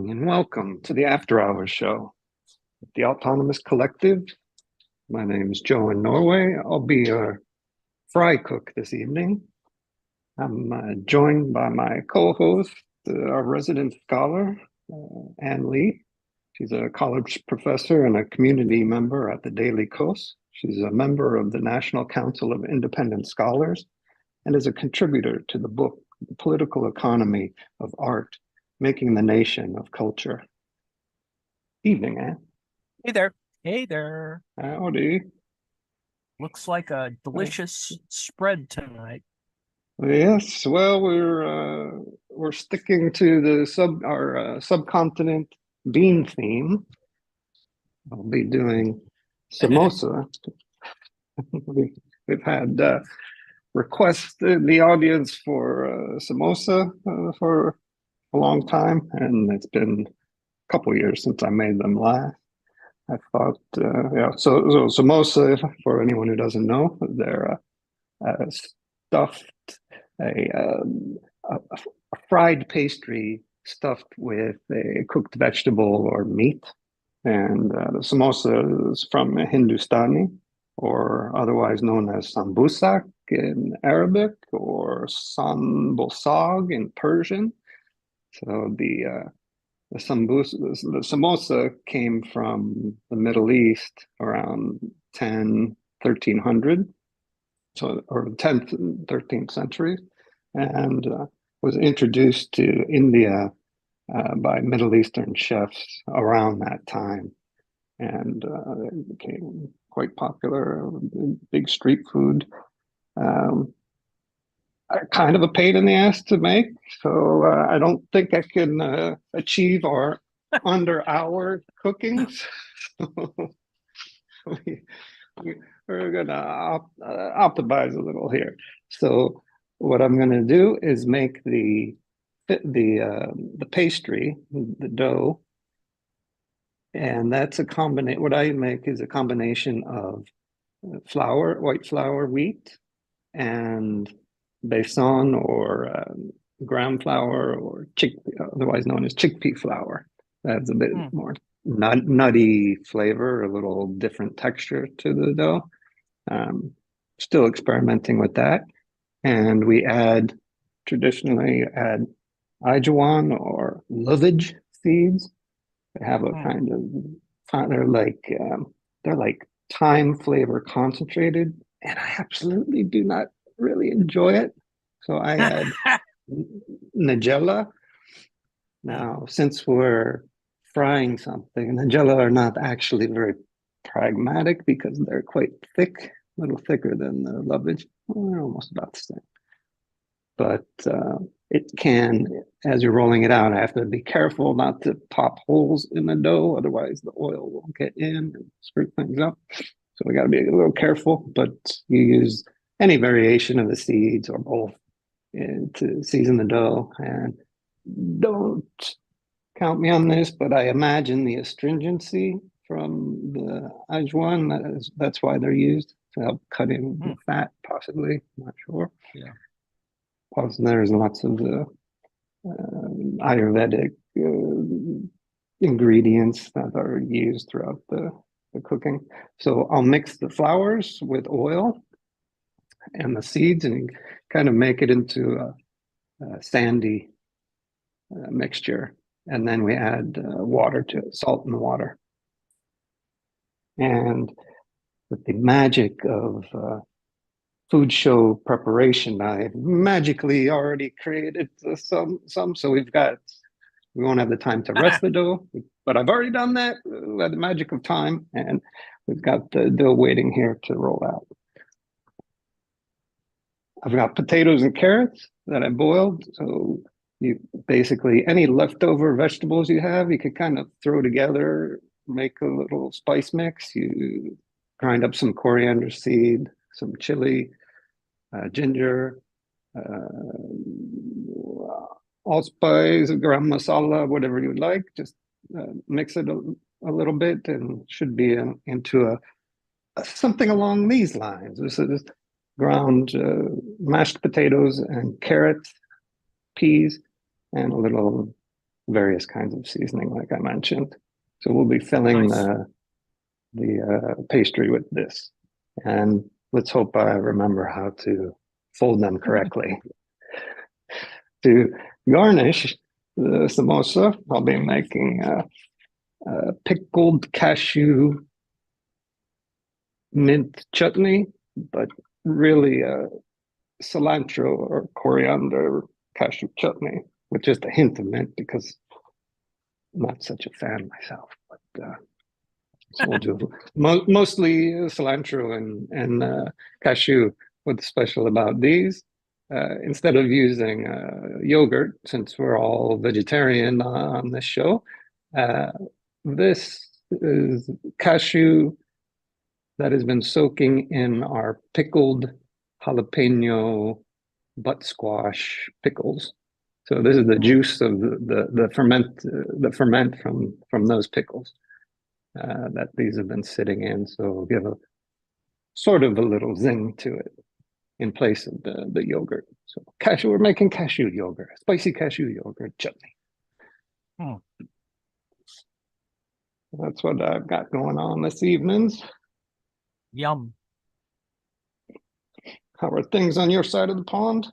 And welcome to the After Hours show at the Autonomous Collective. My name is Joe in Norway. I'll be your fry cook this evening. I'm joined by my co-host, our resident scholar, Ann Lee. She's a college professor and a community member at the Daily Kos. She's a member of the National Council of Independent Scholars and is a contributor to the book, The Political Economy of Art, Making the Nation of Culture. Evening, Ann. Hey there. Hey there. Howdy. Looks like a delicious spread tonight. Yes, well, we're sticking to the our subcontinent bean theme. I'll be doing samosa. We've had requests in the audience for samosa for a long time, and it's been a couple years since I made them last. I thought, so samosa, for anyone who doesn't know, they're stuffed, a fried pastry stuffed with a cooked vegetable or meat. And the samosa is from Hindustani, or otherwise known as sambusak in Arabic, or sanbosag in Persian. So the samosa came from the Middle East around 1300, so or 10th and 13th centuries, and was introduced to India by Middle Eastern chefs around that time, and it became quite popular, big street food. Kind of a pain in the ass to make, so I don't think I can achieve our under-hour cookings. We're gonna optimize a little here. So what I'm gonna do is make the pastry, the dough, and that's a combination. What I make is a combination of flour, white flour, wheat, and besan or ground flour or otherwise known as chickpea flour. That's a bit more nutty flavor, a little different texture to the dough. Still experimenting with that. And we traditionally add Ajuan or lovage seeds. They have a kind of, they're like thyme flavor concentrated, and I absolutely do not really enjoy it. So I add Nigella. Now, since we're frying something, Nigella are not actually very pragmatic because they're quite thick, a little thicker than the lovage. Well, they're almost about the same. But it can, as you're rolling it out, I have to be careful not to pop holes in the dough, otherwise the oil will get in and screw things up. So we got to be a little careful, but you use any variation of the seeds or both to season the dough. And don't count me on this, but I imagine the astringency from the Ajuan, that's why they're used to help cut in the fat, possibly. I'm not sure. Yeah. Plus, there's lots of the Ayurvedic ingredients that are used throughout the cooking. So I'll mix the flours with oil, and the seeds, and you kind of make it into a sandy mixture. And then we add water to it, salt in the water. And with the magic of food show preparation, I magically already created some. So we won't have the time to rest the dough, but I've already done that by the magic of time, and we've got the dough waiting here to roll out. I've got potatoes and carrots that I boiled. So you basically, any leftover vegetables you have, you could kind of throw together, make a little spice mix. You grind up some coriander seed, some chili, ginger, allspice, garam masala, whatever you would like. Just mix it a little bit, and should be into something along these lines. This is ground mashed potatoes and carrots, peas, and a little various kinds of seasoning, like I mentioned. So we'll be filling Nice. the pastry with this. And let's hope I remember how to fold them correctly. To garnish the samosa, I'll be making pickled cashew mint chutney, but really cilantro or coriander cashew chutney with just a hint of mint, because I'm not such a fan myself. But so we'll do mostly cilantro and cashew. What's special about these? Instead of using yogurt, since we're all vegetarian on this show, this is cashew that has been soaking in our pickled jalapeno butt squash pickles. So this is the juice of the ferment from those pickles that these have been sitting in. So we'll give a sort of a little zing to it in place of the yogurt. So we're making cashew yogurt, spicy cashew yogurt chutney. That's what I've got going on this evenings. Yum. How are things on your side of the pond?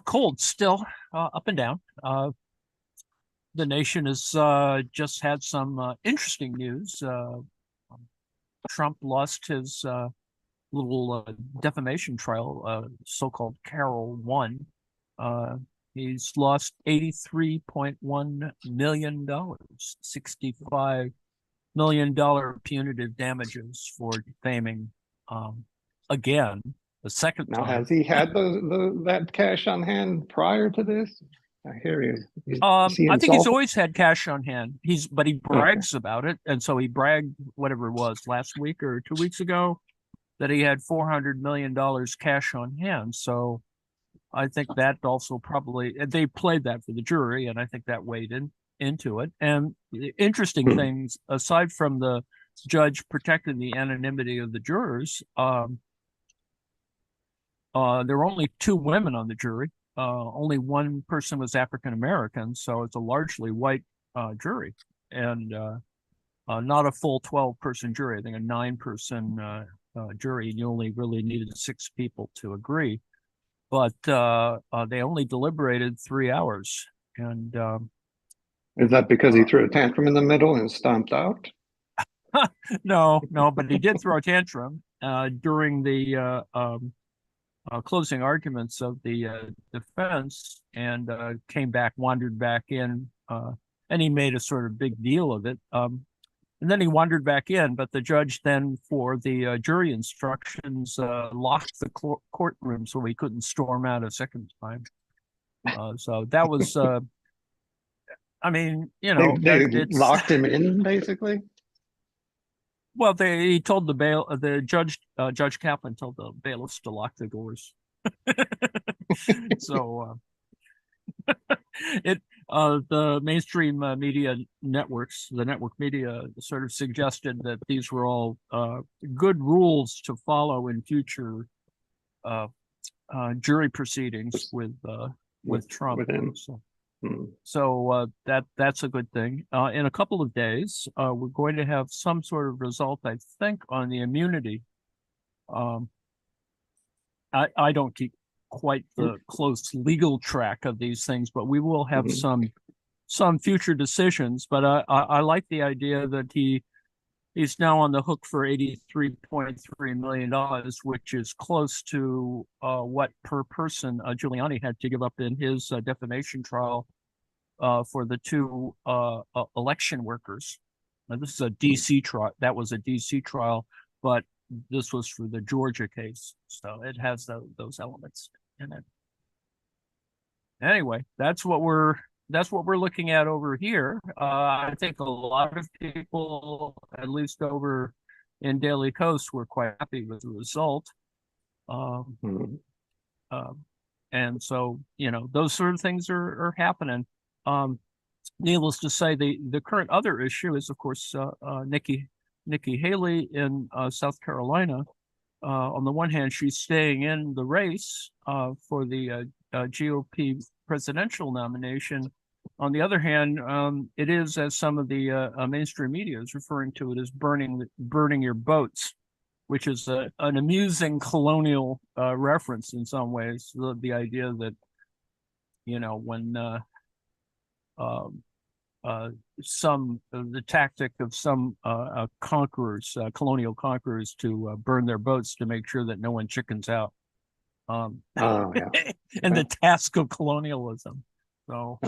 Cold still, up and down. The nation has just had some interesting news. Trump lost his little defamation trial, so-called Carol 1. He's lost $83.1 million, $65 million punitive damages for defaming again, the second Now, time. has he had that cash on hand prior to this? I hear you. I think he's always had cash on hand. But he brags about it, and so he bragged, whatever it was, last week or 2 weeks ago, that he had $400 million cash on hand. So I think that also probably, they played that for the jury, and I think that weighed into it. And the interesting things, aside from the judge protecting the anonymity of the jurors, there were only 2 women on the jury. Only one person was African American, so it's a largely white jury, and not a full 12-person jury. I think a 9-person jury, and you only really needed 6 people to agree. But they only deliberated 3 hours. And is that because he threw a tantrum in the middle and stomped out? No, but he did throw a tantrum during the closing arguments of the defense, and wandered back in, and he made a sort of big deal of it. And then he wandered back in, but the judge then, for the jury instructions, locked the courtroom so he couldn't storm out a second time. So that was, I mean, they locked him in, basically. Well, he told the judge, Judge Kaplan told the bailiffs to lock the doors. So the mainstream media networks, the network media, sort of suggested that these were all good rules to follow in future jury proceedings with Trump. With him. So that's a good thing. In a couple of days, we're going to have some sort of result, I think, on the immunity I don't keep quite the close legal track of these things, but we will have some future decisions. But I like the idea that he's now on the hook for $83.3 million, which is close to what per person Giuliani had to give up in his defamation trial for the two election workers. Now, this is a DC trial. That was a DC trial, but this was for the Georgia case, so it has those elements in it. Anyway, that's what we're looking at over here. I think a lot of people, at least over in Daily Coast, were quite happy with the result. And so, those sort of things are happening. Needless to say, the current other issue is, of course, Nikki Haley in South Carolina. On the one hand, she's staying in the race for the GOP presidential nomination. On the other hand, it is, as some of the mainstream media is referring to it, as burning your boats, which is an amusing colonial reference in some ways. The idea that, when the tactic of some conquerors, colonial conquerors, to burn their boats to make sure that no one chickens out. And the task of colonialism. So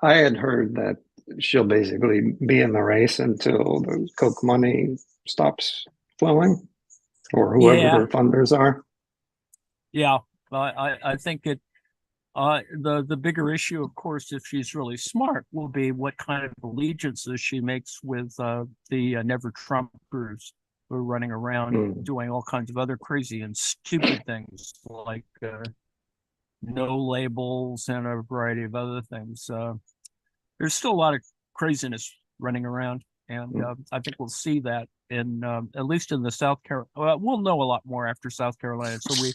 I had heard that she'll basically be in the race until the Coke money stops flowing, or whoever her funders are. Yeah, I think it. The bigger issue, of course, if she's really smart, will be what kind of allegiances she makes with the Never Trumpers who are running around doing all kinds of other crazy and stupid things, like no labels and a variety of other things. There's still a lot of craziness running around, and I think we'll see that in at least in the South Carolina. We'll know a lot more after South Carolina. So we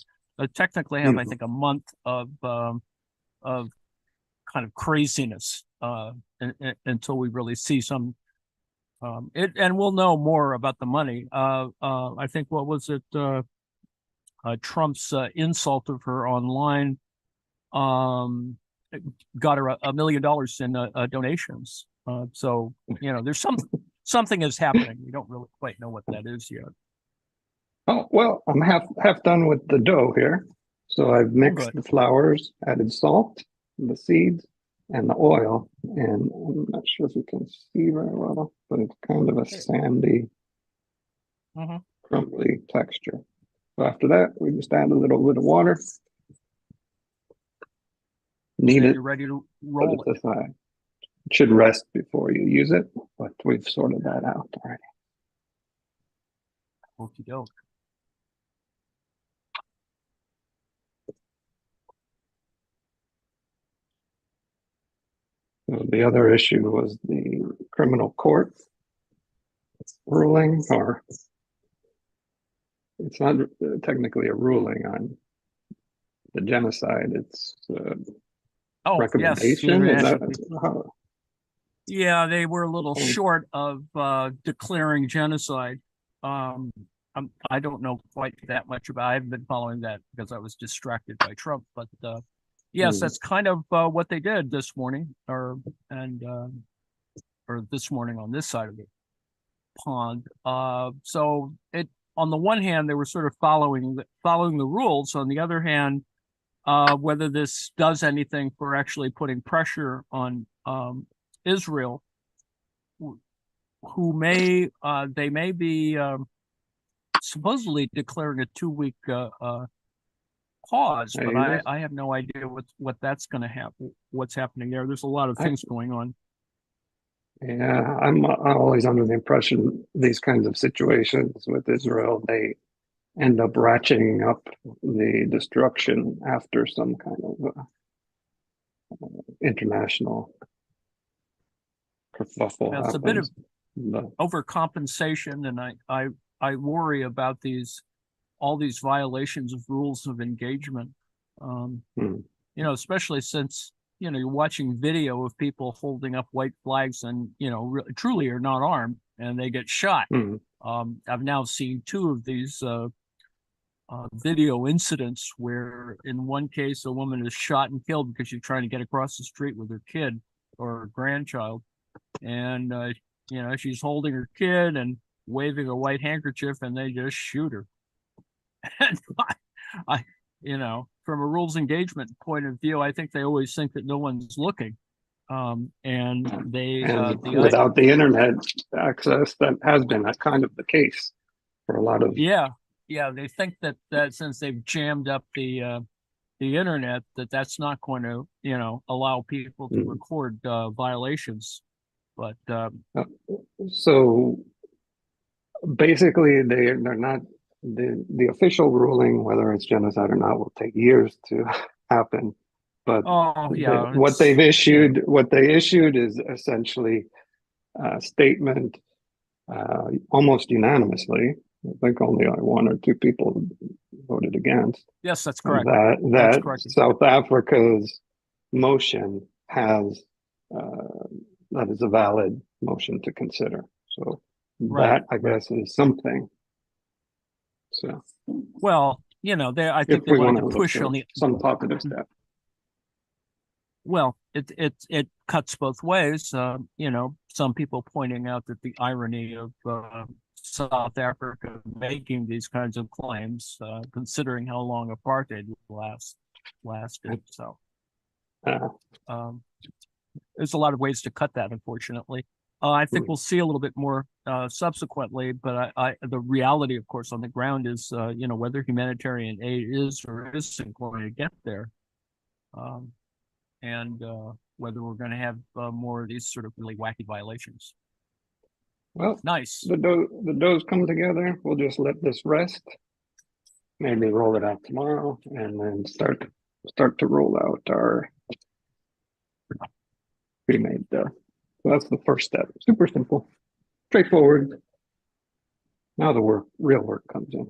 technically have, I think, a month of kind of craziness until we really see some. And we'll know more about the money. I think, what was it? Trump's insult of her online got her $1 million in donations. So there's something is happening. We don't really quite know what that is yet. Oh, well, I'm half done with the dough here. So I've mixed the flours, added salt, the seeds, and the oil. And I'm not sure if you can see very well, but it's kind of a sandy, crumbly texture. So after that, we just add a little bit of water. Knead it. You're ready to roll it. Aside. It should rest before you use it, but we've sorted that out already. Okie doke. So the other issue was the criminal court ruling, or it's not technically a ruling on the genocide. It's recommendation. Yes. Yeah, they were a little short of declaring genocide. I don't know quite that much about. I haven't been following that because I was distracted by Trump. But yes, that's kind of what they did this morning, or this morning on this side of the pond. So it, on the one hand, they were sort of following the rules. On the other hand, whether this does anything for actually putting pressure on Israel, who may be supposedly declaring a 2-week pause, but I have no idea what that's going to happen. What's happening there? There's a lot of things going on. Yeah, I'm always under the impression these kinds of situations with Israel, they end up ratcheting up the destruction after some kind of international kerfuffle happens. It's a bit of overcompensation, and I worry about all these violations of rules of engagement. Especially since you're watching video of people holding up white flags and truly are not armed, and they get shot. I've now seen 2 of these video incidents where, in one case, a woman is shot and killed because she's trying to get across the street with her kid or her grandchild, and she's holding her kid and waving a white handkerchief, and they just shoot her. And I, from a rules engagement point of view, I think they always think that no one's looking. And without the internet access, that has been a kind of the case for a lot of. They think that since they've jammed up the internet, that's not going to allow people to record violations. But so basically, they're not the official ruling, whether it's genocide or not, will take years to happen. But what they issued is essentially a statement, almost unanimously. I think only one or two people voted against. Yes, that's correct. That's correct. South Africa's motion has that is a valid motion to consider. So that, I guess, is something. So well, I think they wanted to push on some positive step. Well, it cuts both ways. Some people pointing out that the irony of South Africa making these kinds of claims, considering how long apartheid lasted. So there's a lot of ways to cut that, unfortunately. I think we'll see a little bit more subsequently, but the reality, of course, on the ground is, whether humanitarian aid is or isn't going to get there. And whether we're going to have more of these sort of really wacky violations. Well, nice. The doughs come together. We'll just let this rest. Maybe roll it out tomorrow, and then start to roll out our pre-made dough. So that's the first step. Super simple, straightforward. Now the real work comes in.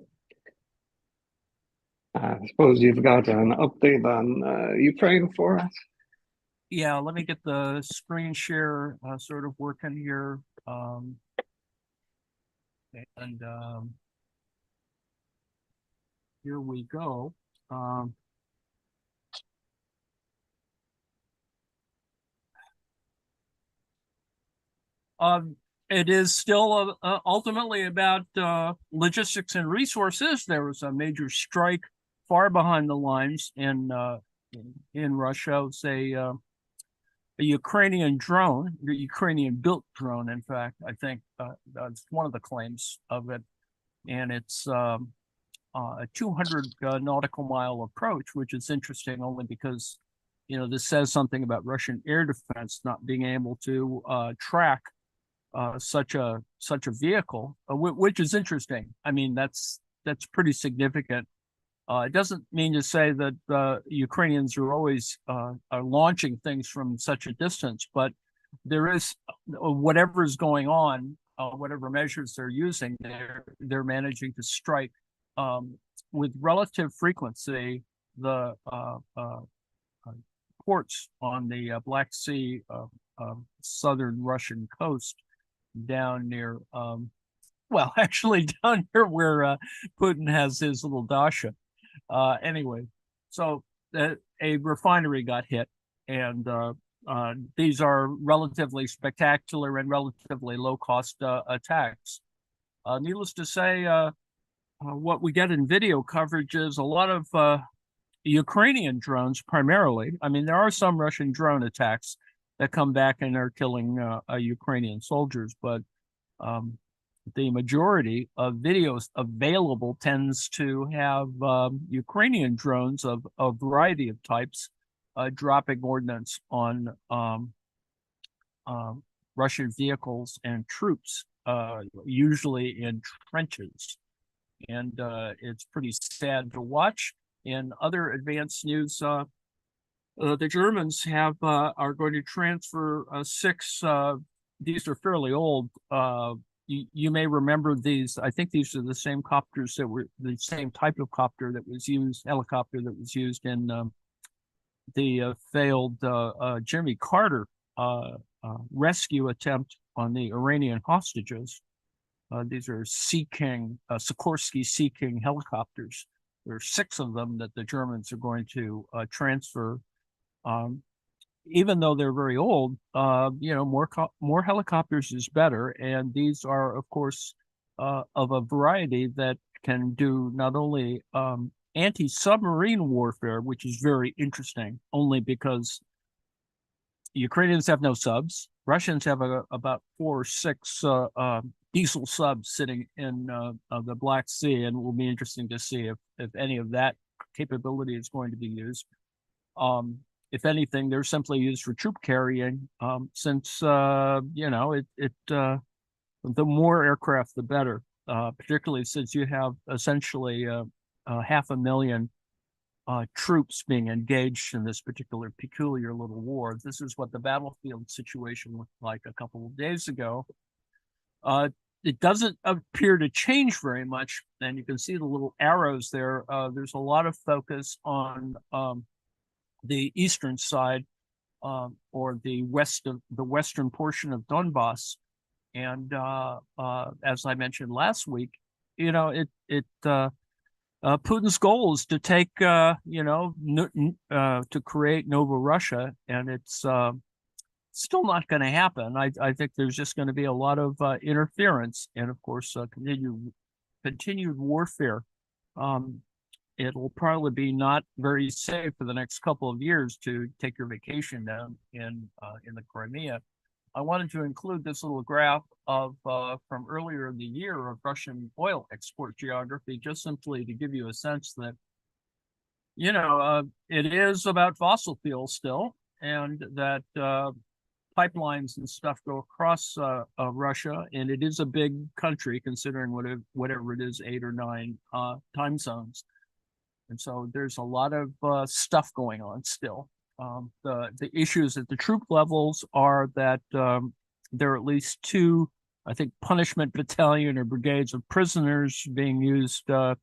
I suppose you've got an update on Ukraine for us. Yeah, let me get the screen share sort of working here. Here we go. It is still ultimately about logistics and resources. There was a major strike far behind the lines in Russia. It's a Ukrainian drone, the Ukrainian-built drone, in fact. I think that's one of the claims of it, and it's a 200 nautical mile approach, which is interesting only because this says something about Russian air defense not being able to track such a vehicle, which is interesting. I mean, that's pretty significant. It doesn't mean to say that Ukrainians are always are launching things from such a distance, but there is whatever is going on, whatever measures they're using, they're managing to strike with relative frequency the ports on the Black Sea, southern Russian coast, down near, actually down here where Putin has his little dacha. Anyway, so a refinery got hit, and these are relatively spectacular and relatively low-cost attacks. Needless to say, what we get in video coverage is a lot of Ukrainian drones primarily. I mean, there are some Russian drone attacks that come back and are killing Ukrainian soldiers, but the majority of videos available tends to have Ukrainian drones of a variety of types dropping ordnance on Russian vehicles and troops, usually in trenches. And it's pretty sad to watch. In other advanced news, the Germans are going to transfer 6. These are fairly old. You may remember these. I think these are the same copters that were the same type of helicopter that was used in the failed Jimmy Carter rescue attempt on the Iranian hostages. These are Sea King, Sikorsky Sea King helicopters. There are 6 of them that the Germans are going to transfer. Even though they're very old, more helicopters is better. And these are, of course, of a variety that can do not only anti-submarine warfare, which is very interesting, only because Ukrainians have no subs. Russians have about 4 or 6 diesel subs sitting in the Black Sea, and it will be interesting to see if any of that capability is going to be used. If anything, they're simply used for troop carrying, since the more aircraft, the better. Particularly since you have essentially 500,000 troops being engaged in this particular peculiar little war. This is what the battlefield situation looked like a couple of days ago. It doesn't appear to change very much, and you can see the little arrows there. There's a lot of focus on the eastern side, or the western portion of Donbass, and as I mentioned last week, Putin's goal is to take, to create Nova Russia, and it's still not going to happen. I think there's just going to be a lot of interference, and of course, continued warfare. It'll probably be not very safe for the next couple of years to take your vacation down in the Crimea. I wanted to include this little graph of from earlier in the year of Russian oil export geography, just simply to give you a sense that, it is about fossil fuels still, and that pipelines and stuff go across Russia, and it is a big country considering whatever it is, 8 or 9 time zones. And so there's a lot of stuff going on still. The issues at the troop levels are that there are at least 2, I think, punishment battalion or brigades of prisoners being used from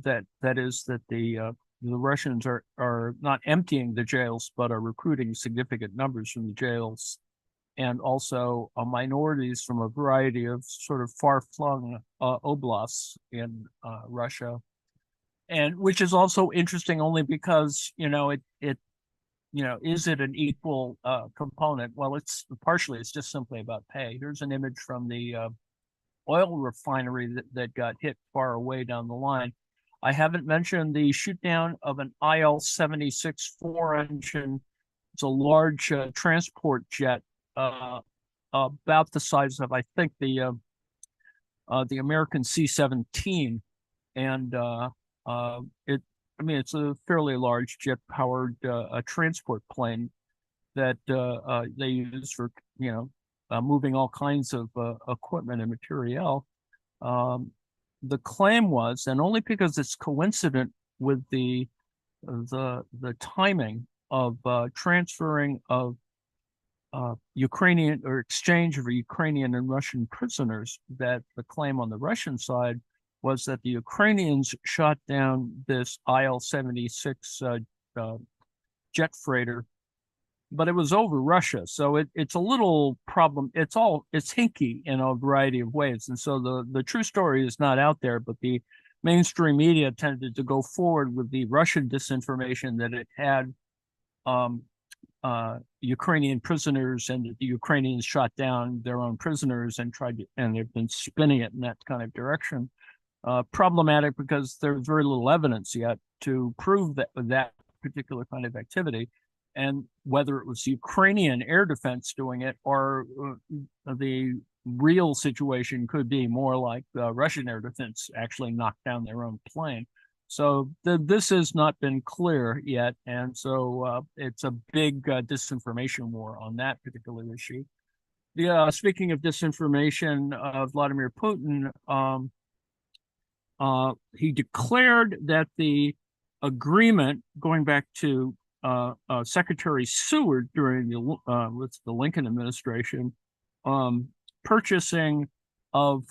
that. That is that the Russians are not emptying the jails, but are recruiting significant numbers from the jails, and also minorities from a variety of sort of far-flung oblasts in Russia. And which is also interesting only because, is it an equal component? Well, it's just simply about pay. Here's an image from the oil refinery that got hit far away down the line. I haven't mentioned the shoot down of an IL-76 4-engine. It's a large transport jet, about the size of, I think, the American C-17, and it's a fairly large jet-powered transport plane that they use for, moving all kinds of equipment and material. The claim was, and only because it's coincident with the timing of transferring of Ukrainian, or exchange of Ukrainian and Russian prisoners, that the claim on the Russian side was that the Ukrainians shot down this IL-76 jet freighter, but it was over Russia. So it's a little problem. It's hinky in a variety of ways. And so the true story is not out there, but the mainstream media tended to go forward with the Russian disinformation that it had Ukrainian prisoners, and that the Ukrainians shot down their own prisoners, and they've been spinning it in that kind of direction. Problematic because there's very little evidence yet to prove that particular kind of activity, and whether it was Ukrainian air defense doing it, or the real situation could be more like Russian air defense actually knocked down their own plane. So this has not been clear yet, and so it's a big disinformation war on that particular issue. Speaking of disinformation, Vladimir Putin, he declared that the agreement, going back to Secretary Seward during the Lincoln administration, purchasing of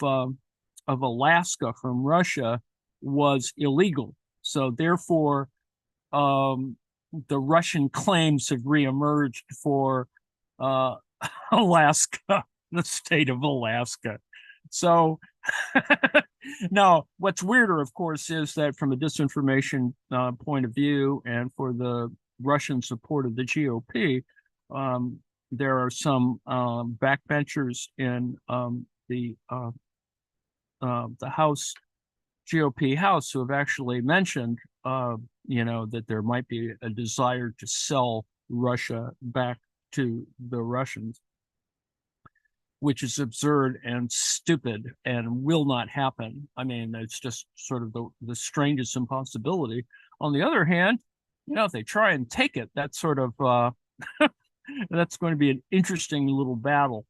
Alaska from Russia was illegal. So therefore, the Russian claims have reemerged for Alaska, the state of Alaska. So Now, what's weirder, of course, is that from a disinformation point of view, and for the Russian support of the GOP, there are some backbenchers in the House GOP House who have actually mentioned, that there might be a desire to sell Russia back to the Russians, which is absurd and stupid and will not happen. I mean, it's just sort of the strangest impossibility. On the other hand, if they try and take it, that's sort of that's going to be an interesting little battle,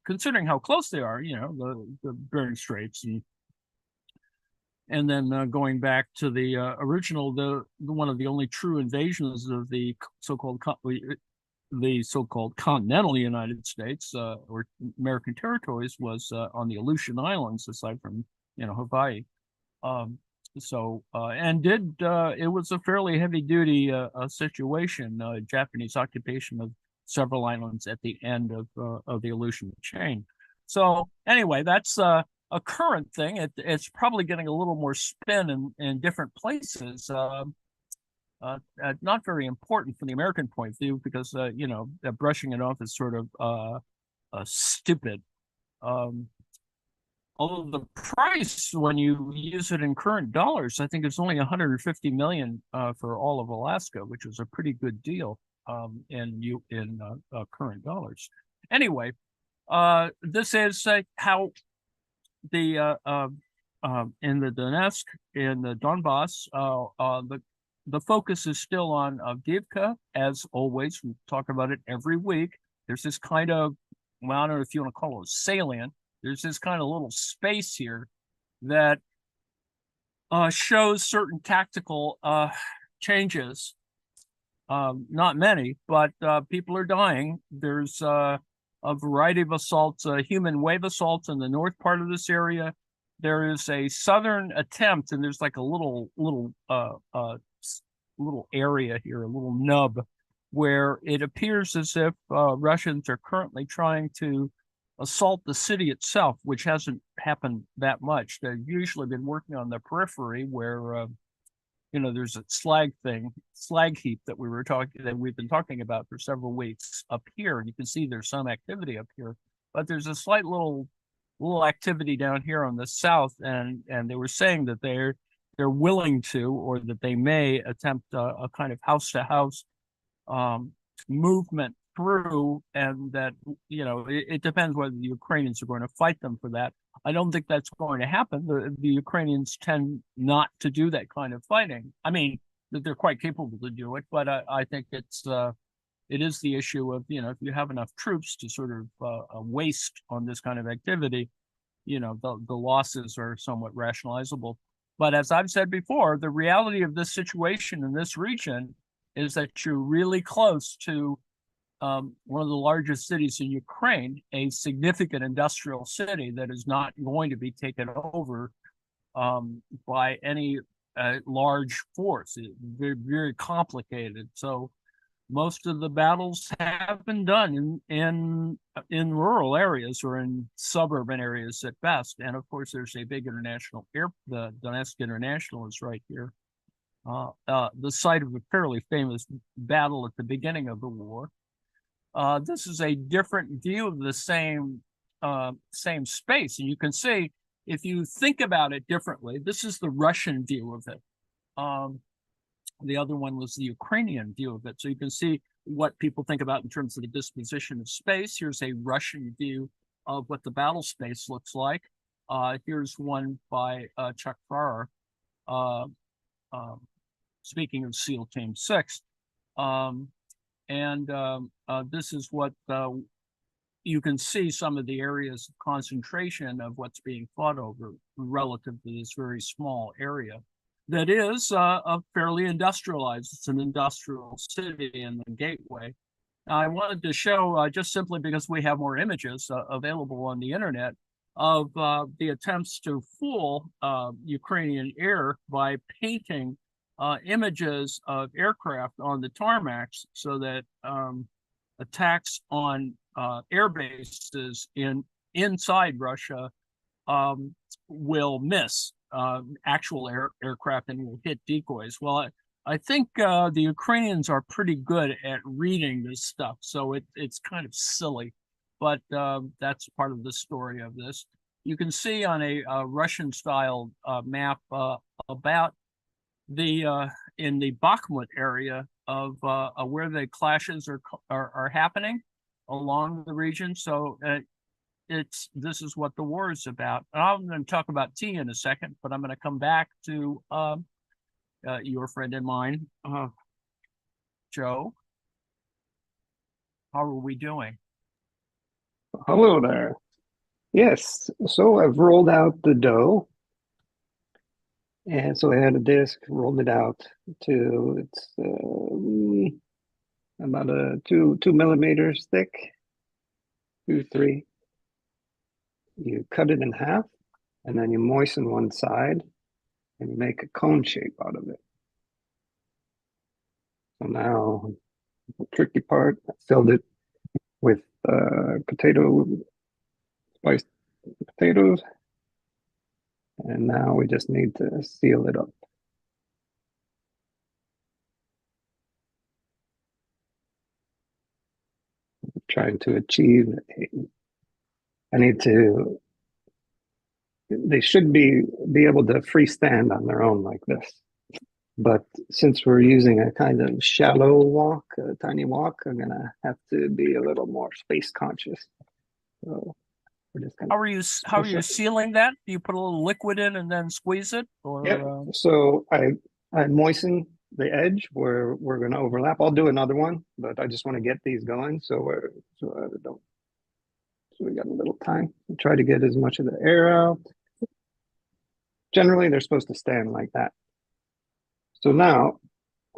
considering how close they are. The Bering Straits, and then going back to the original, the one of the only true invasions of the so-called continental United States, or American territories, was on the Aleutian Islands, aside from Hawaii. It was a fairly heavy duty situation, Japanese occupation of several islands at the end of the Aleutian chain. So anyway, that's a current thing. It's probably getting a little more spin in different places. Not very important from the American point of view, because brushing it off is sort of stupid. Although the price, when you use it in current dollars, I think it's only 150 million for all of Alaska, which is a pretty good deal in current dollars. Anyway, this is how the in the Donetsk, in the Donbass, the focus is still on Avdiivka, as always. We talk about it every week. There's this kind of, well, I don't know if you want to call it salient. There's this kind of little space here that shows certain tactical changes. Not many, but people are dying. There's a variety of assaults, human wave assaults in the north part of this area. There is a southern attempt, and there's like a little area here, a little nub, where it appears as if Russians are currently trying to assault the city itself, which hasn't happened that much. They've usually been working on the periphery, where there's a slag heap that we've been talking about for several weeks up here, and you can see there's some activity up here, but there's a slight little activity down here on the south, and they were saying that they're willing to, or that they may attempt a kind of house-to-house movement through, and that it depends whether the Ukrainians are going to fight them for that. I don't think that's going to happen. The Ukrainians tend not to do that kind of fighting. I mean, they're quite capable to do it, but I think it is the issue of, if you have enough troops to sort of waste on this kind of activity, the losses are somewhat rationalizable. But as I've said before, the reality of this situation in this region is that you're really close to one of the largest cities in Ukraine, a significant industrial city that is not going to be taken over by any large force. It's very, very complicated. So most of the battles have been done in rural areas or in suburban areas at best. And of course, there's a big international the Donetsk International is right here, the site of a fairly famous battle at the beginning of the war. This is a different view of the same space, and you can see, if you think about it differently, this is the Russian view of it. The other one was the Ukrainian view of it. So you can see what people think about in terms of the disposition of space. Here's a Russian view of what the battle space looks like. Here's one by Chuck Farrar, speaking of SEAL Team 6. This is what you can see, some of the areas of concentration of what's being fought over relative to this very small area that is fairly industrialized. It's an industrial city in the gateway. Now, I wanted to show, just simply because we have more images available on the internet, of the attempts to fool Ukrainian air by painting images of aircraft on the tarmacs, so that attacks on air bases inside Russia will miss actual aircraft and will hit decoys. Well, I think the Ukrainians are pretty good at reading this stuff, so it's kind of silly, but that's part of the story of this. You can see on a Russian-style map about the in the Bakhmut area of where the clashes are happening along the region. So this is what the war is about. And I'm going to talk about tea in a second, but I'm going to come back to your friend and mine, Joe. How are we doing? Hello there. Yes, so I've rolled out the dough. And so I had a disc, rolled it out to it's about a 2 millimeters thick, 2, 3. You cut it in half, and then you moisten one side, and you make a cone shape out of it. So now the tricky part, I filled it with spiced potatoes, and now we just need to seal it up. I'm trying to achieve they should be able to freestand on their own like this. But since we're using a kind of shallow wok, a tiny wok, I'm gonna have to be a little more space conscious. So we're just gonna. How are you sealing that? Do you put a little liquid in and then squeeze it, or? Yep. So I moisten the edge where we're gonna overlap. I'll do another one, but I just want to get these going so we got a little time. We'll try to get as much of the air out. Generally, they're supposed to stand like that. So now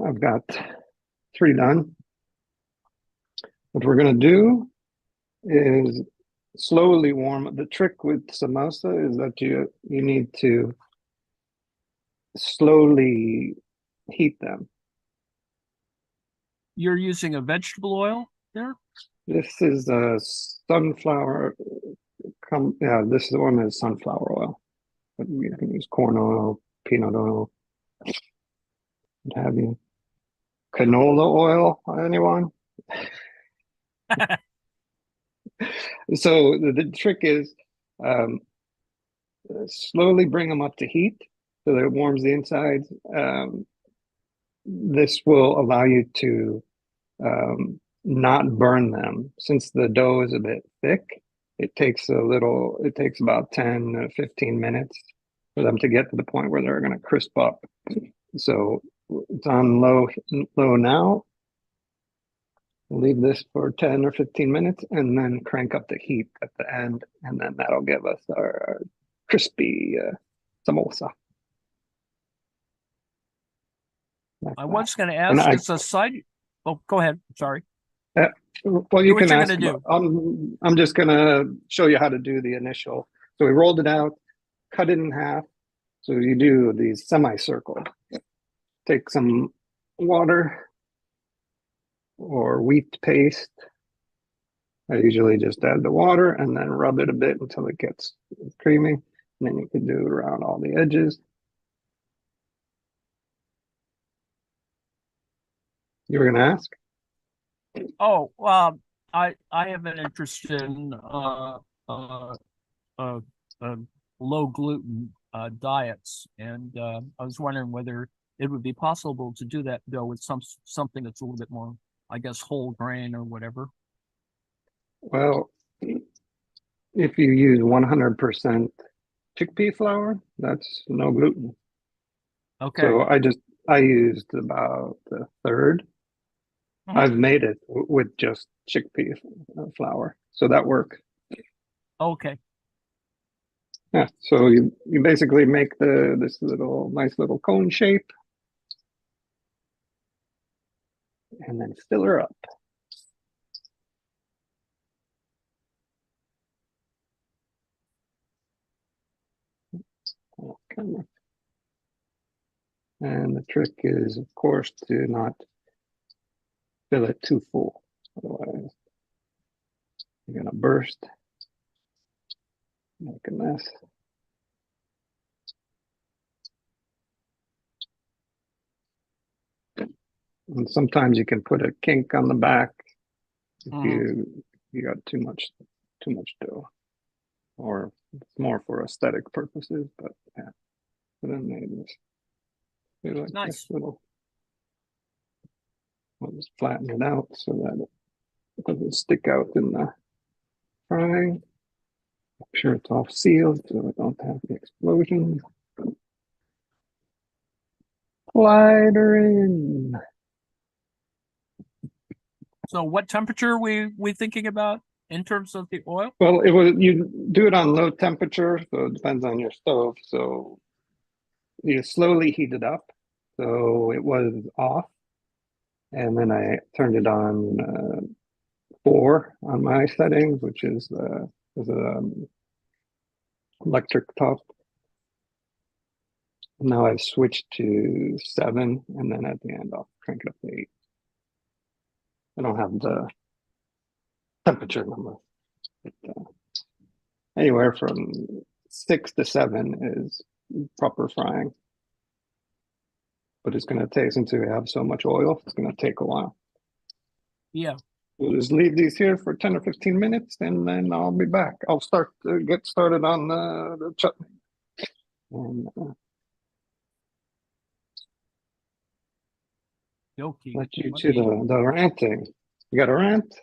I've got 3 done. What we're going to do is slowly warm. The trick with samosa is that you need to slowly heat them. You're using a vegetable oil there? This is a sunflower. Yeah, this one is sunflower oil. But you can use corn oil, peanut oil, what have you. Canola oil, anyone? So the trick is slowly bring them up to heat so that it warms the insides. This will allow you to not burn them. Since the dough is a bit thick, it takes about 10 to 15 minutes for them to get to the point where they're going to crisp up. So it's on low now. We'll leave this for 10 or 15 minutes and then crank up the heat at the end, and then that'll give us our crispy samosa. Like I was going to And ask as a side. Oh, go ahead. Sorry. Well, you what can you're ask. gonna do. I'm just going to show you how to do the initial. So we rolled it out, cut it in half. So you do these semicircle. Take some water or wheat paste. I usually just add the water and then rub it a bit until it gets creamy. And then you can do it around all the edges. You were going to ask? Oh, I have an interest in low gluten diets, and I was wondering whether it would be possible to do that though with something that's a little bit more, I guess, whole grain or whatever. Well, if you use 100% chickpea flour, that's no gluten. Okay. So I used about a third. Mhm. I've made it with just chickpea flour, so that works. Okay. Yeah, so you basically make this nice little cone shape, and then fill her up. Okay. And the trick is, of course, to not fill it too full. Otherwise, you're gonna burst, make a mess. And sometimes you can put a kink on the back if Mhm. you got too much dough, or it's more for aesthetic purposes. But yeah, so then they just do like this Nice. little. I'll just flatten it out so that it doesn't stick out in the frying. Make sure it's all sealed so I don't have the explosion. Slider in. So what temperature we thinking about in terms of the oil? Well, you do it on low temperature, so it depends on your stove. So you slowly heat it up. So it was off, and then I turned it on 4 on my settings, which is the electric top. Now I've switched to 7, and then at the end I'll crank it up to 8. I don't have the temperature number. But, anywhere from 6 to 7 is proper frying. But it's going to take, since we have so much oil, it's going to take a while. Yeah. We'll just leave these here for 10 or 15 minutes, and then I'll be back. I'll start to get started on the chutney. And Yoki. let you Let to me. the ranting. You got a rant?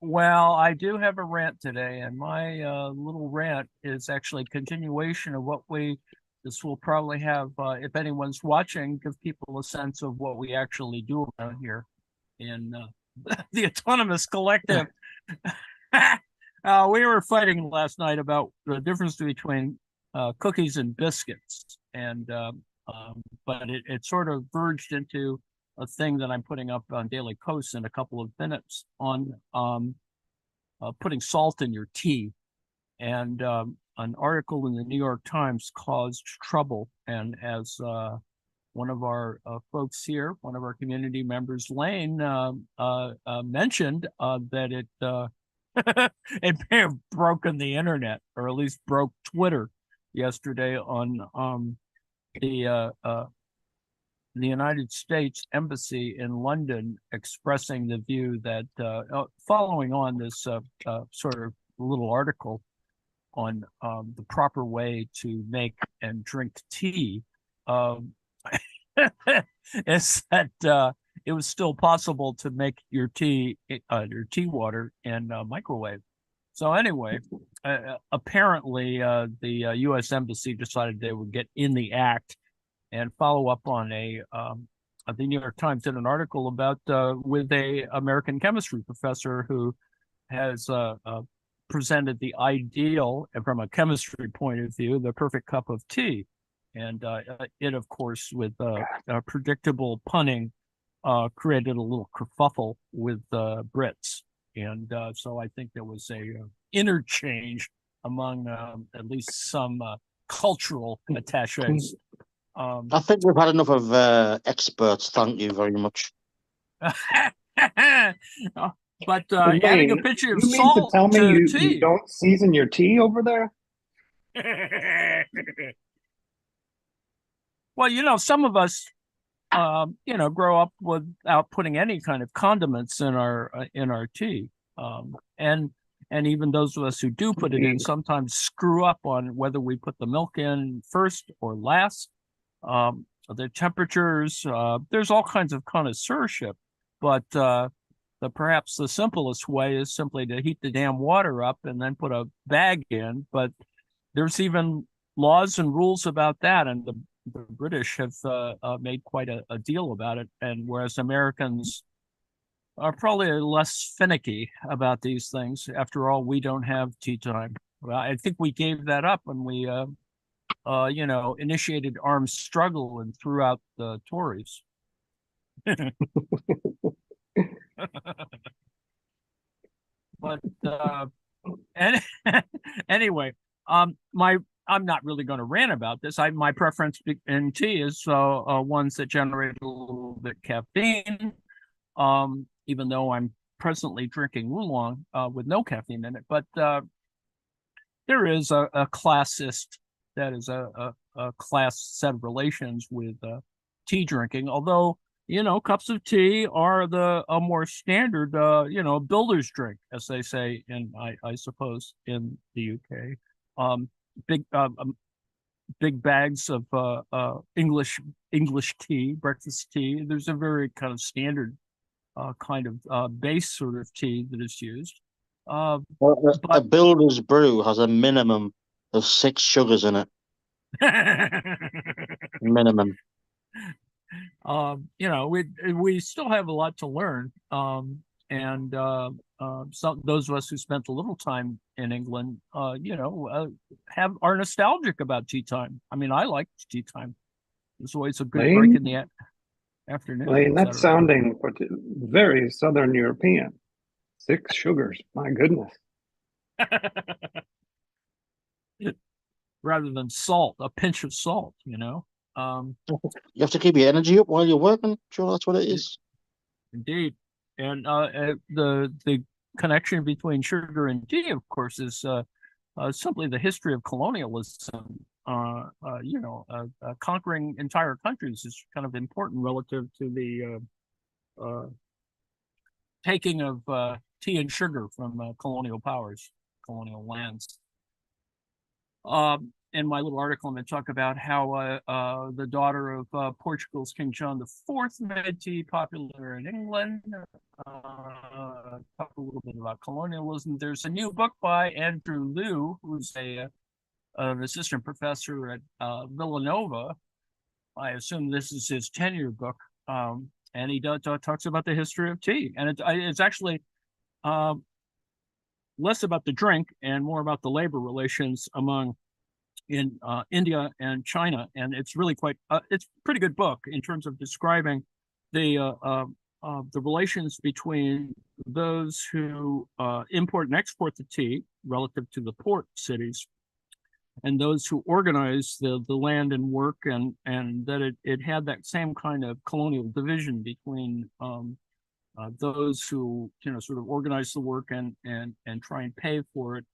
Well, I do have a rant today, and my little rant is actually a continuation of what this will probably have, if anyone's watching, give people a sense of what we actually do around here in the Autonomous Collective. We were fighting last night about the difference between cookies and biscuits, and but it sort of verged into a thing that I'm putting up on Daily Post in a couple of minutes on putting salt in your tea. And an article in the New York Times caused trouble. And as one of our folks here, one of our community members, Lane, mentioned that it may have broken the internet, or at least broke Twitter yesterday on the United States Embassy in London expressing the view that following on this sort of little article on the proper way to make and drink tea, is that it was still possible to make your tea water in a microwave. So anyway, apparently the U.S. Embassy decided they would get in the act and follow up on the New York Times did an article about with a American chemistry professor who has presented the ideal, from a chemistry point of view, the perfect cup of tea. And it, of course, with predictable punning, created a little kerfuffle with Brits. And so I think there was a interchange among at least some cultural attaches. I think we've had enough of experts. Thank you very much. But Wayne, adding a pinch of you mean to salt tell me to you tea. don't season your tea over there? Well, some of us, grow up without putting any kind of condiments in our tea, and even those of us who do put it in sometimes screw up on whether we put the milk in first or last. The temperatures, there's all kinds of connoisseurship, but perhaps the simplest way is simply to heat the damn water up and then put a bag in. But there's even laws and rules about that, and the British have made quite a deal about it. And whereas Americans are probably less finicky about these things. After all, we don't have tea time. Well, I think we gave that up when we initiated armed struggle and threw out the Tories. But anyway, I'm not really going to rant about this. My preference in tea is ones that generate a little bit caffeine. Even though I'm presently drinking oolong with no caffeine in it, but there is a classist, that is a class set of relations with tea drinking. Although cups of tea are a more standard, builder's drink, as they say I suppose in the UK. Um, big big bags of English tea, breakfast tea. There's a very kind of standard kind of base sort of tea that is used. Well, a But builder's brew has a minimum of 6 sugars in it. Minimum. we still have a lot to learn. And some those of us who spent a little time in England, are nostalgic about tea time. I mean, I like tea time. It's always a good break in the afternoon. Lane, that's etc. sounding very Southern European. 6 sugars, my goodness. Rather than salt, a pinch of salt. You have to keep your energy up while you're working. Sure, that's what it is. Indeed. And the connection between sugar and tea, of course, is simply the history of colonialism. Conquering entire countries is kind of important relative to the taking of tea and sugar from colonial powers, colonial lands. In my little article, I'm going to talk about how the daughter of Portugal's King John IV made tea popular in England. Talk a little bit about colonialism. There's a new book by Andrew Liu, who's an assistant professor at Villanova. I assume this is his tenure book, and he talks about the history of tea, and it's actually less about the drink and more about the labor relations in India and China, and it's really it's a pretty good book in terms of describing the relations between those who import and export the tea relative to the port cities, and those who organize the land and work, and that it had that same kind of colonial division between those who sort of organize the work and try and pay for it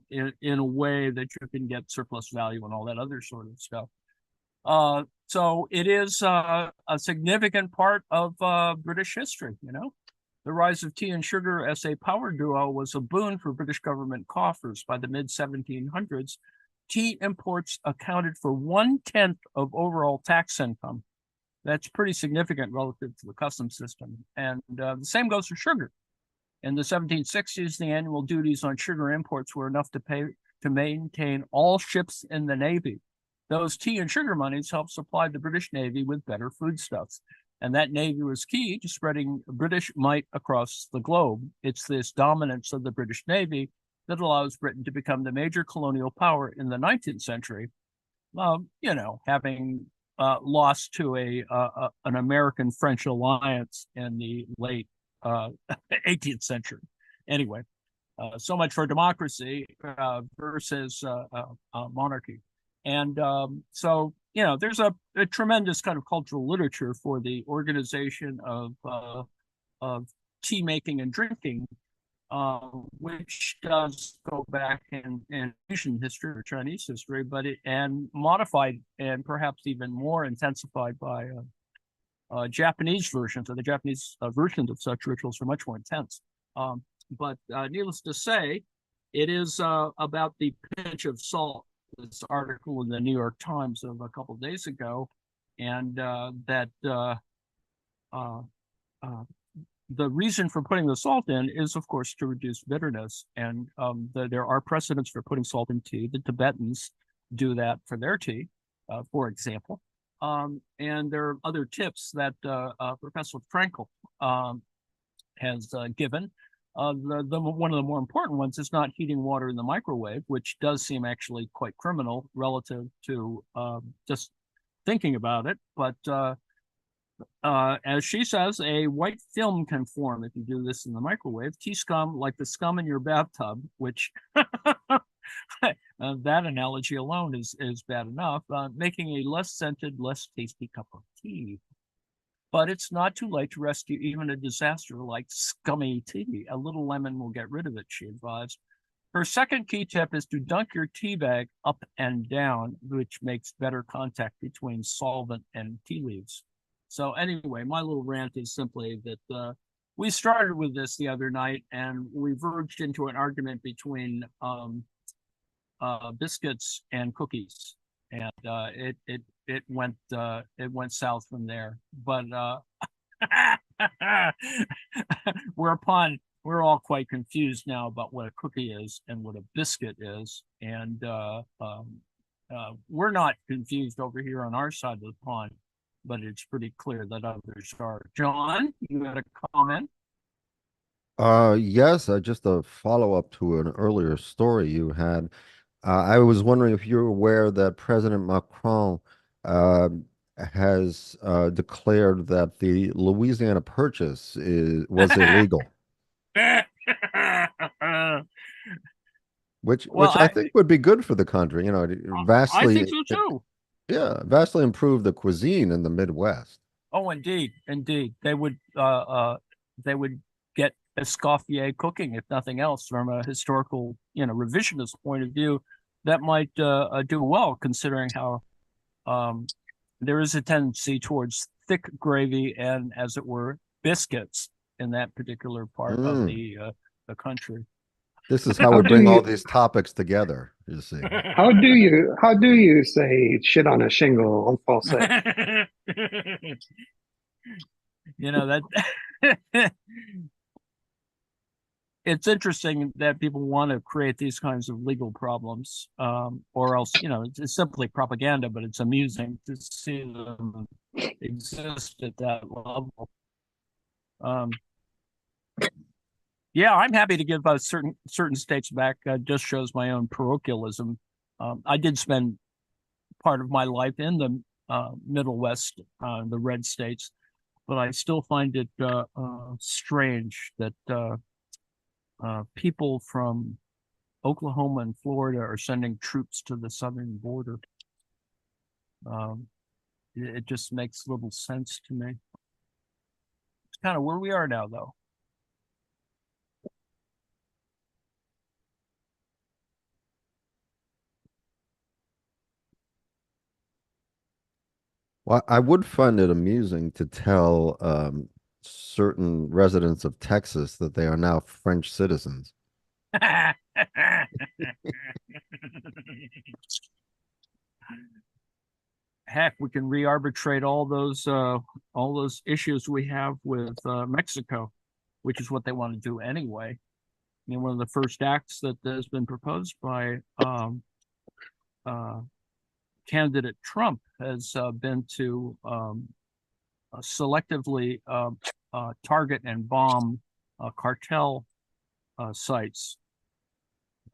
in a way that you can get surplus value and all that other sort of stuff. So it is a significant part of British history. The rise of tea and sugar as a power duo was a boon for British government coffers. By the mid-1700s, tea imports accounted for 1/10 of overall tax income. That's pretty significant relative to the customs system. And the same goes for sugar. In the 1760s, the annual duties on sugar imports were enough to maintain all ships in the Navy. Those tea and sugar monies helped supply the British Navy with better foodstuffs. And that Navy was key to spreading British might across the globe. It's this dominance of the British Navy that allows Britain to become the major colonial power in the 19th century, having lost to an American-French alliance in the late 18th century. Anyway, so much for democracy versus monarchy. And so, there's a tremendous kind of cultural literature for the organization of tea making and drinking, which does go back in Asian history or Chinese history, and modified and perhaps even more intensified by Japanese versions. So the Japanese versions of such rituals are much more intense. But needless to say, it is about the pinch of salt. This article in the New York Times of a couple of days ago, and that the reason for putting the salt in is, of course, to reduce bitterness. And there are precedents for putting salt in tea. The Tibetans do that for their tea, for example. And there are other tips that Professor Frankel has given. One of the more important ones is not heating water in the microwave, which does seem actually quite criminal relative to just thinking about it. But as she says, a white film can form if you do this in the microwave. Tea scum, like the scum in your bathtub, which that analogy alone is bad enough, making a less scented, less tasty cup of tea. But it's not too late to rescue even a disaster like scummy tea. A little lemon will get rid of it, she advised. Her second key tip is to dunk your tea bag up and down, which makes better contact between solvent and tea leaves. So anyway, my little rant is simply that we started with this the other night, and we verged into an argument between biscuits and cookies, and it went south from there. But whereupon we're all quite confused now about what a cookie is and what a biscuit is, and we're not confused over here on our side of the pond, but it's pretty clear that others are. John, you had a comment? Yes, just a follow-up to an earlier story you had. I was wondering if you're aware that President Macron has declared that the Louisiana Purchase was illegal, which Well, I think would be good for the country. You know, I think so too. Yeah, vastly improve the cuisine in the Midwest. Oh, indeed, indeed. They would get Escoffier cooking, if nothing else, from a historical, revisionist point of view. That might do well, considering how there is a tendency towards thick gravy and, as it were, biscuits in that particular part of the country. This is how we bring all these topics together, you see. How do you say shit on a shingle en français? That it's interesting that people want to create these kinds of legal problems, or else, it's simply propaganda, but it's amusing to see them exist at that level. Yeah, I'm happy to give certain states back. Just shows my own parochialism. I did spend part of my life in the Middle West, the red states, but I still find it strange that people from Oklahoma and Florida are sending troops to the southern border. It just makes little sense to me. It's kind of where we are now, though. Well, I would find it amusing to tell certain residents of Texas that they are now French citizens. Heck, we can re-arbitrate all those issues we have with Mexico, which is what they want to do anyway. I mean, one of the first acts that has been proposed by candidate Trump has been to selectively target and bomb cartel sites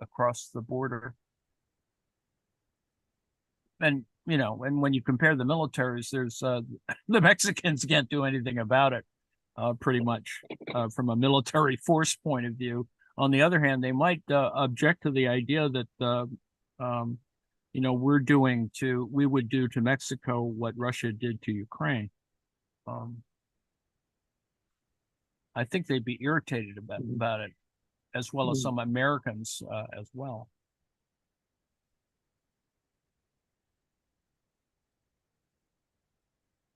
across the border. And and when you compare the militaries, there's the Mexicans can't do anything about it, pretty much from a military force point of view. On the other hand, they might object to the idea that we would do to Mexico what Russia did to Ukraine. I think they'd be irritated about it, as well as some Americans as well.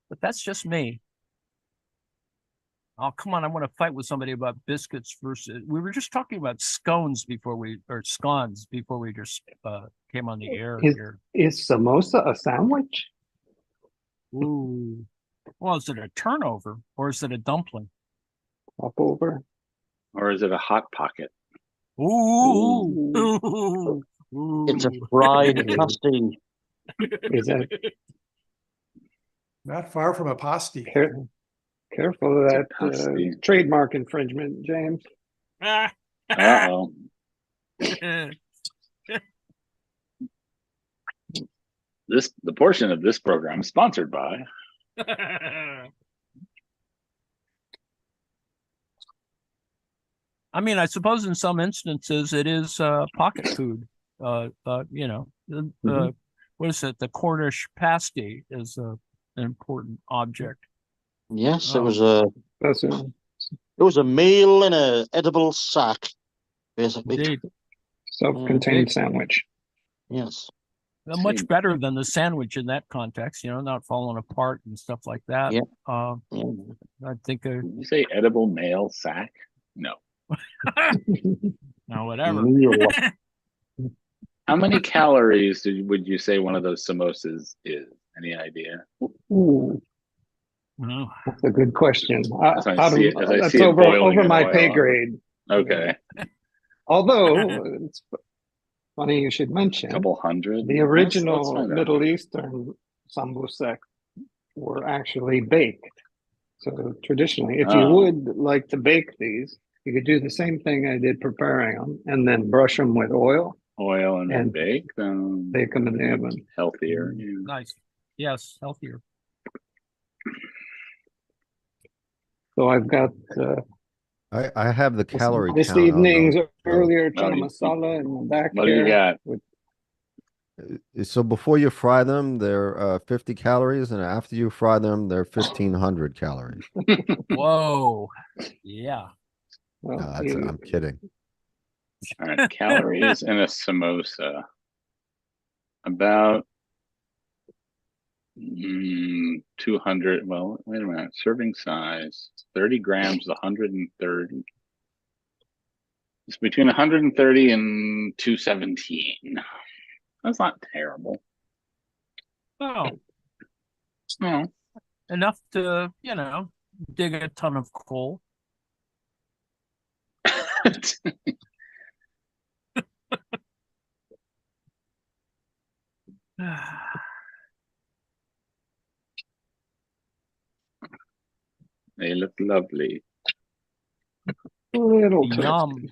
But that's just me. Oh, come on. I want to fight with somebody about biscuits versus. We were just talking about scones before we just came on the air here. Is samosa a sandwich? Ooh. Well, is it a turnover or is it a dumpling? Popover? Or is it a hot pocket? Ooh. Ooh. It's a fried pasty. Is that Not far from a pasty. careful of that pasty. trademark infringement, James? Uh-oh. The portion of this program is sponsored by. I mean, I suppose in some instances it is pocket food. What is it? The Cornish pasty is an important object. Yes, Oh. it was a meal in a edible sack, basically. Indeed. Self-contained sandwich. Yes. Much better than the sandwich in that context, not falling apart and stuff like that. Yeah. I think, Did you say edible male sack? No. no, whatever. How many calories would you say one of those samosas is? Any idea? Ooh, No. that's a good question. As I see it That's boiling over in my oil. pay grade. Okay. Although it's funny you should mention, Couple hundred. the Let's original find out. Middle Eastern sambusak were actually baked. So traditionally, if you Oh. would like to bake these, you could do the same thing I did preparing them, and then brush them with oil, Oil and then and bake them. bake them in the oven. Healthier. Yeah. Nice. Yes, healthier. So I've got I have the calorie this count on evening's those. earlier No, chana you- masala in the back What do you here. got? So before you fry them, they're 50 calories, and after you fry them, they're 1,500 calories. Whoa. Yeah. Well, No, I'm kidding. All right, calories in a samosa. About 200. Well, wait a minute. Serving size 30 grams, 130. It's between 130 and 217. That's not terrible. Oh, No. enough to, dig a ton of coal. They look lovely. a little Yum. toasty.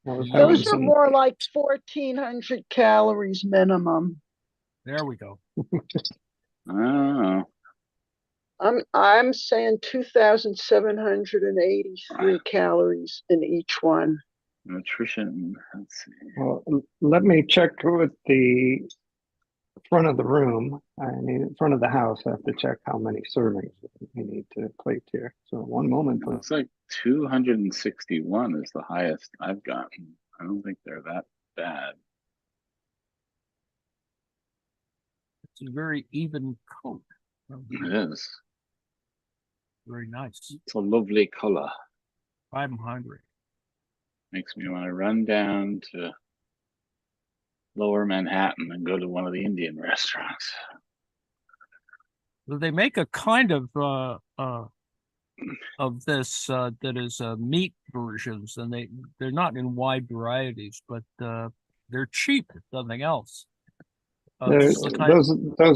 I was having Those are some. more like 1,400 calories minimum. There we go. Oh, I'm saying 2,783 calories in each one. nutrition. Let's see. Well, let me check with the front of the room. I mean, front of the house. I have to check how many servings we need to plate here. So one moment, It please. looks like 261 is the highest I've gotten. I don't think they're that bad. It's a very even coat. It is. Very nice. It's a lovely color. I'm hungry. Makes me want to run down to Lower Manhattan and go to one of the Indian restaurants. They make a kind of this that is meat versions, and they're not in wide varieties, but they're cheap if nothing else. Those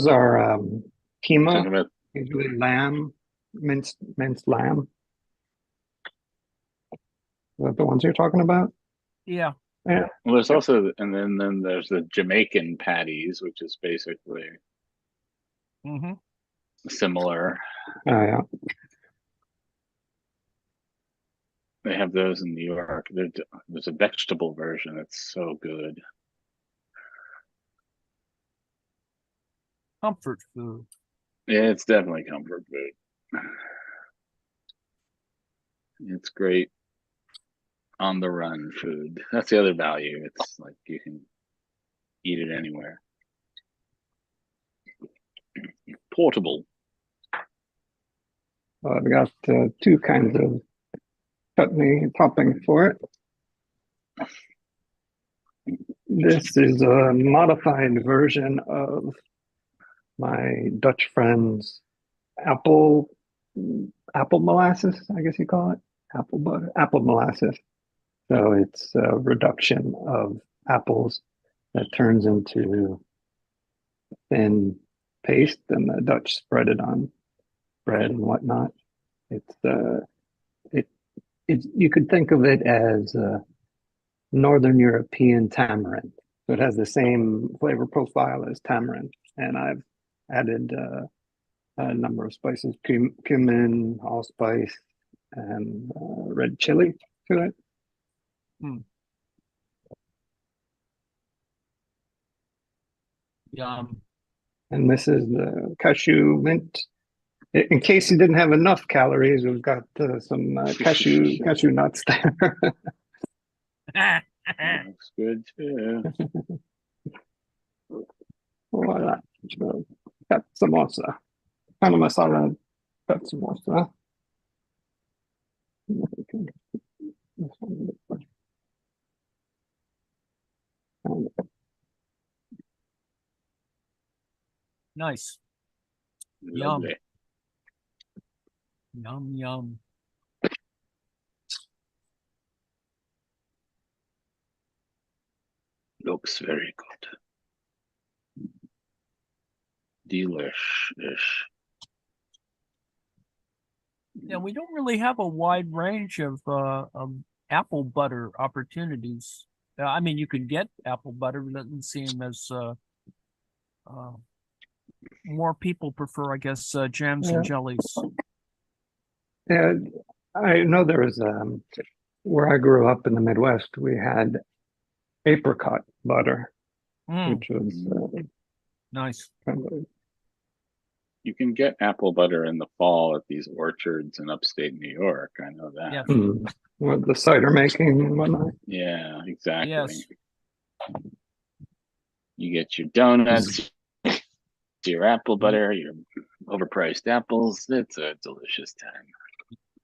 are Talking keema, about usually lamb, minced lamb. Is that the ones you're talking about? Yeah. Yeah. well, there's also and then there's the Jamaican patties, which is basically Mm-hmm. similar. Oh, yeah. They have those in New York. There's a vegetable version that's so good. Comfort food. Yeah, it's definitely comfort food. It's great on the run food. That's the other value. It's like you can eat it anywhere. Portable. I've got two kinds of chutney topping for it. This is a modified version of my Dutch friend's apple molasses, I guess you call it. Apple molasses. So it's a reduction of apples that turns into thin paste, and the Dutch spread it on bread and whatnot. It's you could think of it as Northern European tamarind. So it has the same flavor profile as tamarind, and I've added a number of spices: cumin, allspice, and red chili to it. Yum. And this is the cashew mint. In case you didn't have enough calories, we've got some cashew nuts there. Looks good too. Voila. Cut samosa. Panama salad. Cut samosa. Nice. Lovely. Yum, yum. Looks very good. Delish-ish. Yeah, we don't really have a wide range of apple butter opportunities. I mean, you can get apple butter, but it doesn't seem as more people prefer, I guess, jams and jellies. Yeah, I know there was where I grew up in the Midwest, we had apricot butter, which was Nice. kind of You can get apple butter in the fall at these orchards in upstate New York. I know that. Yes. with the cider making and whatnot. Yeah, exactly. Yes. You get your donuts, your apple butter, your overpriced apples. It's a delicious time.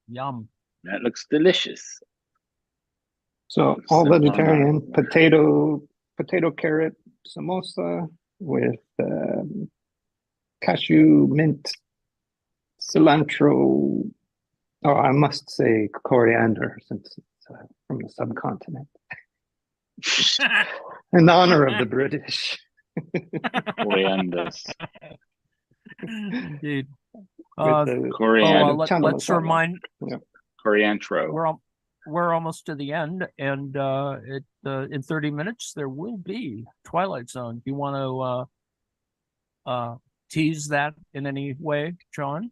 Yum. That looks delicious. So all Simple vegetarian, enough. potato carrot samosa with cashew, mint, cilantro. Oh, I must say coriander since it's from the subcontinent. In honor of the British. Corianders. Indeed. With the Coriander. chana Let's masala. remind Coriantro. we're almost to the end, and in 30 minutes there will be Twilight Zone. Do you want to tease that in any way, John?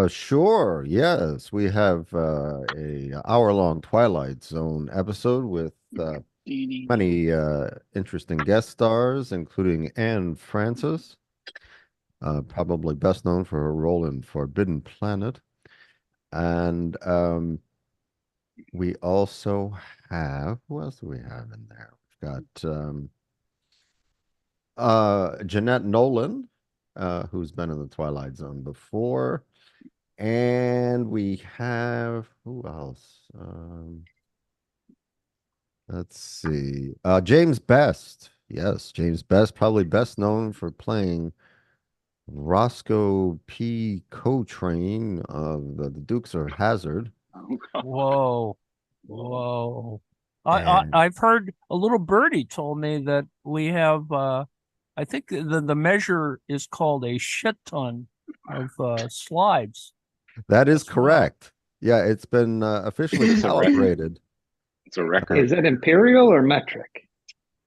Sure. Yes, we have a hour-long Twilight Zone episode with many interesting guest stars, including Anne Francis, probably best known for her role in Forbidden Planet. And we also have, who else do we have in there? We've got Jeanette Nolan, who's been in the Twilight Zone before. And we have, who else? Let's see. James Best. Yes, James Best, probably best known for playing Roscoe P. Coltrane of the Dukes of Hazzard. Whoa. And- I've heard a little birdie told me that we have I think the measure is called a shit ton of slides. That is As well. correct. Yeah, it's been officially It's a record. calibrated. It's a record. Is it imperial or metric?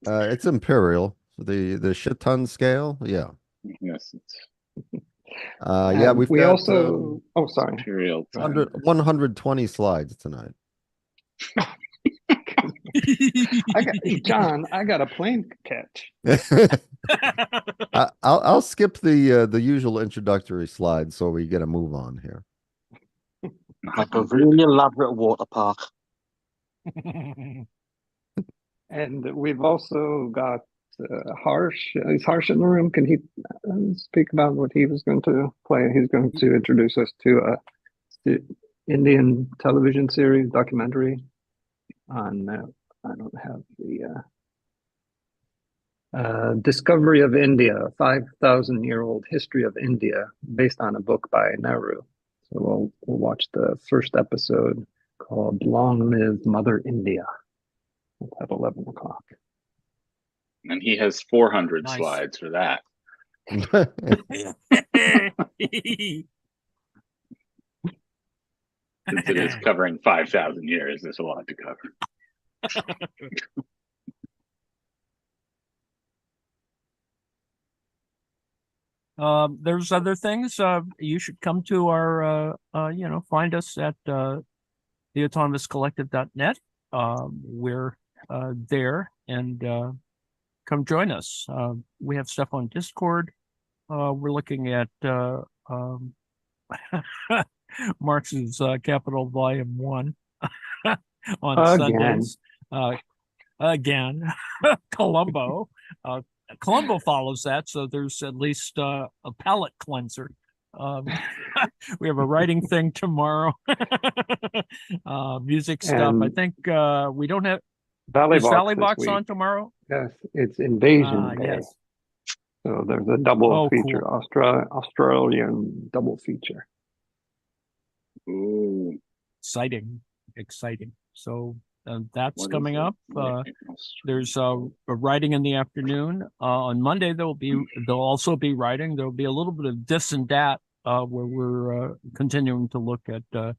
It's imperial. The shit ton scale. Yeah. Yes, it's Yeah, And we've we got also sorry. imperial time. 120 slides tonight. John, I got a plane catch. I'll skip the usual introductory slide so we get a move on here. Like a really elaborate water park. And we've also got Harsh. Is Harsh in the room? Can he speak about what he was going to play? He's going to introduce us to a Indian television series documentary on. I don't have the Discovery of India, 5,000-year-old history of India, based on a book by Nehru. So we'll watch the first episode called "Long Live Mother India." At 11 o'clock. And he has 400 Nice. slides for that. Since it is covering 5,000 years, there's a lot to cover. There's other things. You should come to our, find us at theautonomouscollective.net. We're there, and come join us. We have stuff on Discord. We're looking at Marx's Capital Volume 1 on Again. Sundays. Again, Columbo. Colombo follows that, so there's at least a palate cleanser. We have a writing thing tomorrow. Music stuff. I And think we don't have Valley is Valley Box Box this on week. tomorrow. Yes, it's Invasion Day. Yes. So there's a double Oh, feature, cool. Australian double feature. Ooh, Exciting. So that's what is coming it? up. There's a writing in the afternoon. On Monday there'll also be writing. There'll be a little bit of this and that where we're continuing to look at a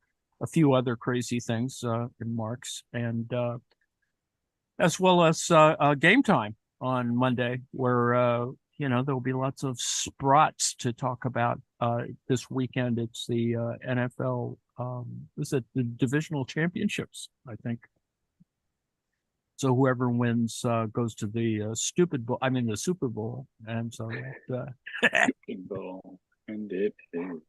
few other crazy things in Mark's, and as well as game time on Monday, where there'll be lots of sprots to talk about this weekend. It's the NFL. Is it the divisional championships? I think. So whoever wins goes to the the Super Bowl, and so Super Bowl, and it is.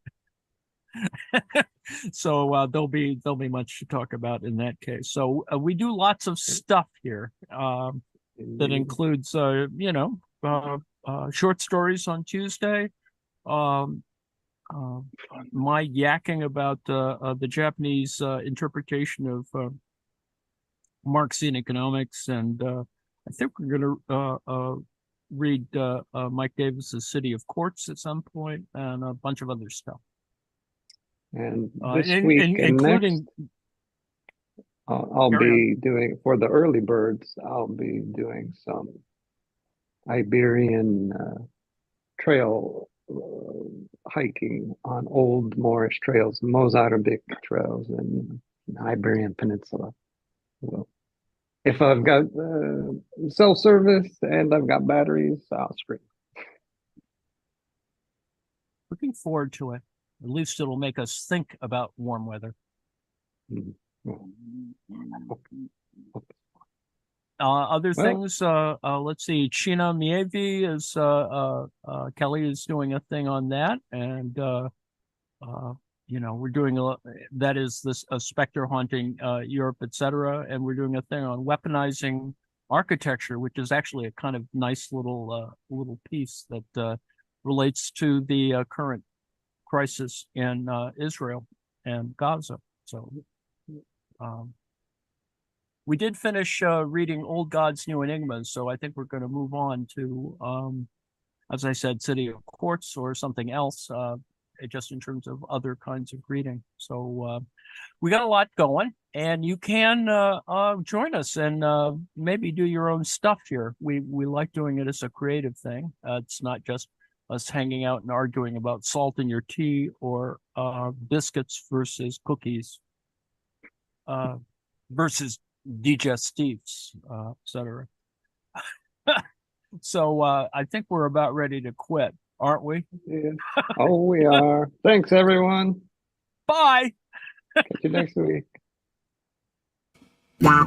so there'll be much to talk about in that case. So we do lots of stuff here that includes short stories on Tuesday. My yakking about the Japanese interpretation of Marxian economics, and I think we're going to read Mike Davis's City of Quartz at some point, and a bunch of other stuff. And this week and including next, I'll be doing, for the early birds, I'll be doing some Iberian trail hiking on old Moorish trails, Mozambique trails in the Iberian Peninsula. So if I've got self-service and I've got batteries, I'll scream. Looking forward to it. At least it'll make us think about warm weather. Other things, let's see. China Mievi is Kelly is doing a thing on that, and we're doing that is this specter haunting Europe, etc. And we're doing a thing on weaponizing architecture, which is actually a kind of nice little piece that relates to the current crisis in Israel and Gaza. So we did finish reading Old Gods, New Enigmas, so I think we're going to move on to, as I said, City of Quartz or something else, just in terms of other kinds of reading. So we got a lot going, and you can join us and maybe do your own stuff here. We like doing it as a creative thing. It's not just us hanging out and arguing about salt in your tea or biscuits versus cookies versus digestives, etc. So I think we're about ready to quit, aren't we? Yeah. Oh, we are. Thanks, everyone. Bye. Catch you next week. Wow.